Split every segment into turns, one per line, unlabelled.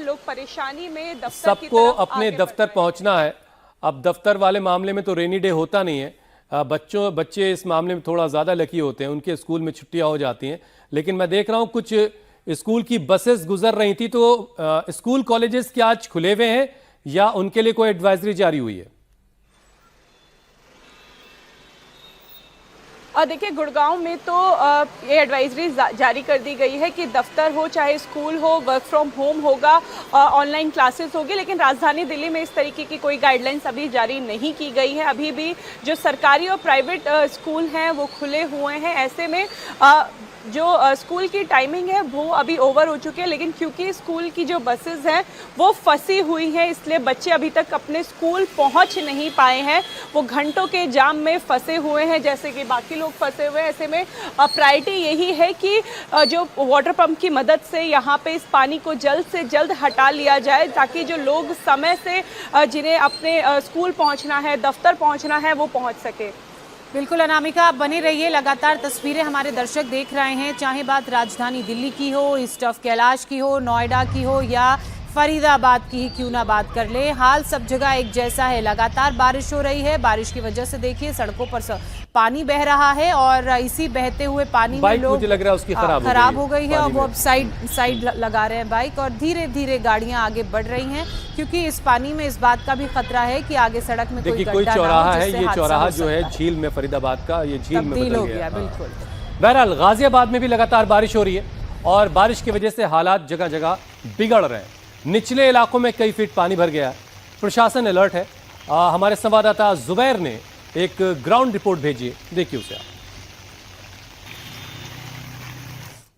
लोग परेशानी में दफ्तर की
सबको
तरफ
अपने
आगे
दफ्तर
बढ़ रहे हैं।
पहुंचना है। अब दफ्तर वाले मामले में तो रेनी डे होता नहीं है, बच्चे इस मामले में थोड़ा ज़्यादा लकी होते हैं, उनके स्कूल में छुट्टियां हो जाती हैं। लेकिन मैं देख रहा हूं कुछ स्कूल की बसेस गुजर रही थी, तो स्कूल कॉलेजेस क्या आज खुले हुए हैं या उनके लिए कोई एडवाइजरी जारी हुई है?
और देखिए, गुड़गांव में तो ये एडवाइजरी जारी कर दी गई है कि दफ्तर हो चाहे स्कूल हो, वर्क फ्रॉम होम होगा, ऑनलाइन क्लासेस होगी। लेकिन राजधानी दिल्ली में इस तरीके की कोई गाइडलाइंस अभी जारी नहीं की गई है। अभी भी जो सरकारी और प्राइवेट स्कूल हैं वो खुले हुए हैं। ऐसे में जो स्कूल की टाइमिंग है वो अभी ओवर हो चुकी है, लेकिन क्योंकि स्कूल की जो बसेस हैं वो फंसी हुई हैं, इसलिए बच्चे अभी तक अपने स्कूल पहुंच नहीं पाए हैं। वो घंटों के जाम में फंसे हुए हैं जैसे कि बाकी लोग फंसे हुए हैं। ऐसे में प्रायोरिटी यही है कि जो वाटर पंप की मदद से यहाँ पे इस पानी को जल्द से जल्द हटा लिया जाए, ताकि जो लोग समय से जिन्हें अपने स्कूल पहुँचना है, दफ्तर पहुँचना है, वो पहुँच सके।
बिल्कुल अनामिका, आप बने रहिए, लगातार तस्वीरें हमारे दर्शक देख रहे हैं। चाहे बात राजधानी दिल्ली की हो, ईस्ट ऑफ कैलाश की हो, नोएडा की हो या फरीदाबाद की ही क्यों ना बात कर ले, हाल सब जगह एक जैसा है। लगातार बारिश हो रही है। बारिश की वजह से देखिए सड़कों पर पानी बह रहा है और इसी बहते हुए पानी में लोग,
मुझे लग रहा है उसकी
खराब हो गई है और वो अब साइड लगा रहे हैं बाइक, और धीरे धीरे गाड़ियां आगे बढ़ रही हैं, क्योंकि इस पानी में इस बात का भी खतरा है कि आगे सड़क में कोई
चौराहा है, ये चौराहा जो है झील में, फरीदाबाद का ये झील में बदल गया।
बिल्कुल।
बहरहाल गाजियाबाद में भी लगातार बारिश हो रही है और बारिश की वजह से हालात जगह जगह बिगड़ रहे हैं। निचले इलाकों में कई फीट पानी भर गया है। प्रशासन अलर्ट है। हमारे संवाददाता जुबैर ने एक ग्राउंड रिपोर्ट भेजी है, देखिए उसे आप।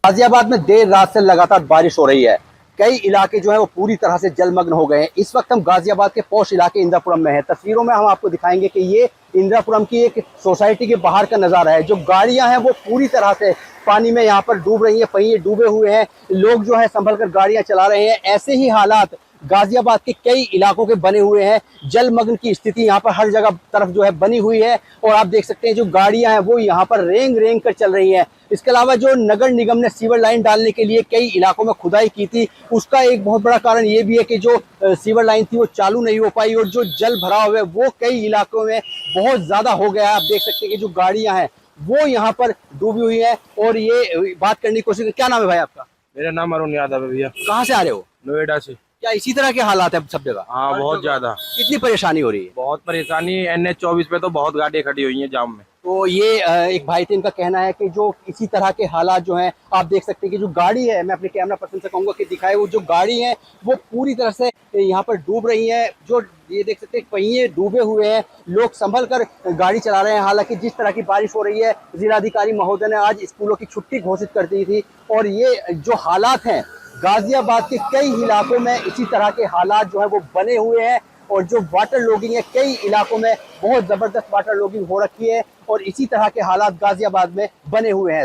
गाजियाबाद में देर रात से लगातार बारिश हो रही है। कई इलाके जो है वो पूरी तरह से जलमग्न हो गए हैं। इस वक्त हम गाजियाबाद के पौष इलाके इंदिरापुरम में हैं। तस्वीरों में हम आपको दिखाएंगे कि ये इंदिरापुरम की एक सोसाइटी के बाहर का नज़ारा है। जो गाड़ियां हैं वो पूरी तरह से पानी में यहाँ पर डूब रही हैं, पहिए डूबे हुए हैं, लोग जो है संभल कर गाड़ियां चला रहे हैं। ऐसे ही हालात गाजियाबाद के कई इलाकों के बने हुए हैं। जलमग्न की स्थिति यहाँ पर हर जगह तरफ जो है बनी हुई है और आप देख सकते हैं जो गाड़ियां हैं वो यहाँ पर रेंग रेंग कर चल रही हैं। इसके अलावा जो नगर निगम ने सीवर लाइन डालने के लिए कई इलाकों में खुदाई की थी, उसका एक बहुत बड़ा कारण ये भी है कि जो सीवर लाइन थी वो चालू नहीं हो पाई और जो जल भराव है वो कई इलाकों में बहुत ज्यादा हो गया है। आप देख सकते हैं कि जो गाड़ियां हैं वो यहाँ पर डूबी हुई है। और ये बात करने की कोशिश, क्या नाम है भाई आपका?
मेरा नाम अरुण यादव है भैया।
कहाँ से आ रहे हो?
नोएडा से।
क्या इसी तरह के हालात है सब जगह?
हाँ, बहुत ज्यादा।
कितनी परेशानी हो रही है?
बहुत परेशानी। NH 24 पे तो बहुत गाड़ियां खड़ी हुई हैं जाम में।
तो ये एक भाई थे, इनका कहना है कि जो इसी तरह के हालात जो हैं, आप देख सकते हैं कि जो गाड़ी है, मैं अपने कैमरा पर्सन से कहूंगा कि दिखाए, वो जो गाड़ी है वो पूरी तरह से यहाँ पर डूब रही है। जो ये देख सकते हैं पहिए डूबे हुए हैं, लोग संभल कर गाड़ी चला रहे हैं। हालांकि जिस तरह की बारिश हो रही है, जिलाधिकारी महोदय ने आज स्कूलों की छुट्टी घोषित कर दी थी और ये जो हालात हैं गाजियाबाद के कई इलाकों में इसी तरह के हालात जो है वो बने हुए हैं। और जो वाटर लॉगिंग है, कई इलाकों में बहुत जबरदस्त वाटर लॉगिंग हो रखी है और इसी तरह के हालात गाजियाबाद में बने हुए हैं।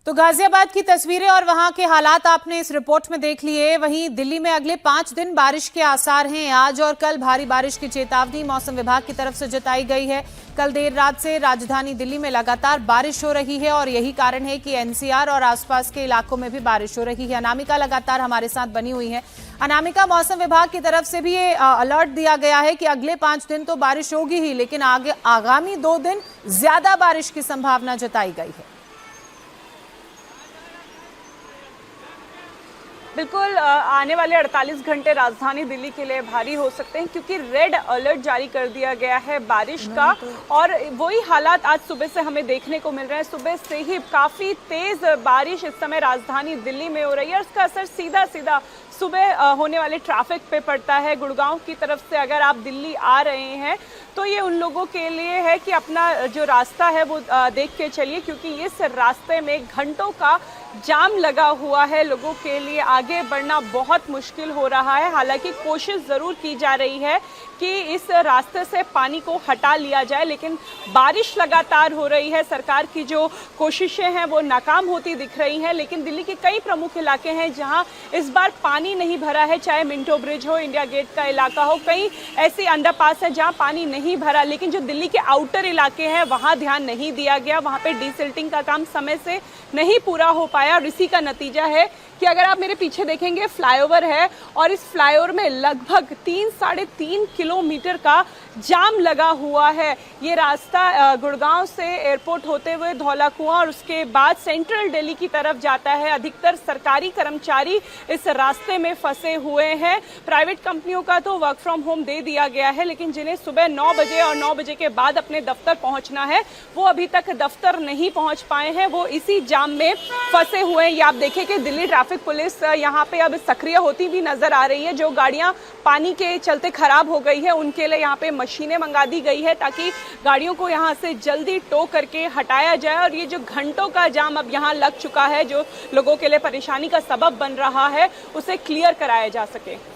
तो गाजियाबाद की तस्वीरें और वहां के हालात आपने इस रिपोर्ट में देख लिए। वहीं दिल्ली में अगले 5 दिन बारिश के आसार हैं। आज और कल भारी बारिश की चेतावनी मौसम विभाग की तरफ से जताई गई है। कल देर रात से राजधानी दिल्ली में लगातार बारिश हो रही है और यही कारण है कि NCR और आसपास के इलाकों में भी बारिश हो रही है। अनामिका लगातार हमारे साथ बनी हुई है। अनामिका, मौसम विभाग की तरफ से भी ये अलर्ट दिया गया है कि अगले 5 दिन तो बारिश होगी ही, लेकिन आगामी 2 दिन ज्यादा बारिश की संभावना जताई गई है।
बिल्कुल, आने वाले 48 घंटे राजधानी दिल्ली के लिए भारी हो सकते हैं, क्योंकि रेड अलर्ट जारी कर दिया गया है बारिश का। और वही हालात आज सुबह से हमें देखने को मिल रहे हैं। सुबह से ही काफ़ी तेज़ बारिश इस समय राजधानी दिल्ली में हो रही है और उसका असर सीधा सीधा सुबह होने वाले ट्रैफिक पे पड़ता है। गुड़गांव की तरफ से अगर आप दिल्ली आ रहे हैं तो ये उन लोगों के लिए है कि अपना जो रास्ता है वो देख के चलिए, क्योंकि इस रास्ते में घंटों का जाम लगा हुआ है। लोगों के लिए आगे बढ़ना बहुत मुश्किल हो रहा है। हालांकि कोशिश ज़रूर की जा रही है कि इस रास्ते से पानी को हटा लिया जाए, लेकिन बारिश लगातार हो रही है। सरकार की जो कोशिशें हैं वो नाकाम होती दिख रही हैं। लेकिन दिल्ली के कई प्रमुख इलाके हैं जहां इस बार पानी नहीं भरा है, चाहे मिंटो ब्रिज हो, इंडिया गेट का इलाका हो, कई ऐसे अंडरपास है जहां पानी नहीं भरा। लेकिन जो दिल्ली के आउटर इलाके हैं वहां ध्यान नहीं दिया गया, वहां पे डिसिल्टिंग का काम समय से नहीं पूरा हो पाया और इसी का नतीजा है कि अगर आप मेरे पीछे देखेंगे फ्लाईओवर है और इस फ्लाईओवर में लगभग 3-3.5 किलोमीटर का जाम लगा हुआ है। ये रास्ता गुड़गांव से एयरपोर्ट होते हुए धौला कुआं और उसके बाद सेंट्रल दिल्ली की तरफ जाता है। अधिकतर सरकारी कर्मचारी इस रास्ते में फंसे हुए हैं। प्राइवेट कंपनियों का तो वर्क फ्रॉम होम दे दिया गया है, लेकिन जिन्हें सुबह 9 बजे और 9 बजे के बाद अपने दफ्तर पहुंचना है वो अभी तक दफ्तर नहीं पहुंच पाए हैं, वो इसी जाम में फंसे हुए हैं। ये आप देखें कि दिल्ली ट्रैफिक पुलिस यहाँ पे अब सक्रिय होती भी नजर आ रही है। जो गाड़ियां पानी के चलते खराब हो गई है उनके लिए यहाँ पे मशीनें मंगा दी गई है ताकि गाड़ियों को यहाँ से जल्दी टो करके हटाया जाए और ये जो घंटों का जाम अब यहाँ लग चुका है जो लोगों के लिए परेशानी का सबब बन रहा है उसे क्लियर कराया जा सके।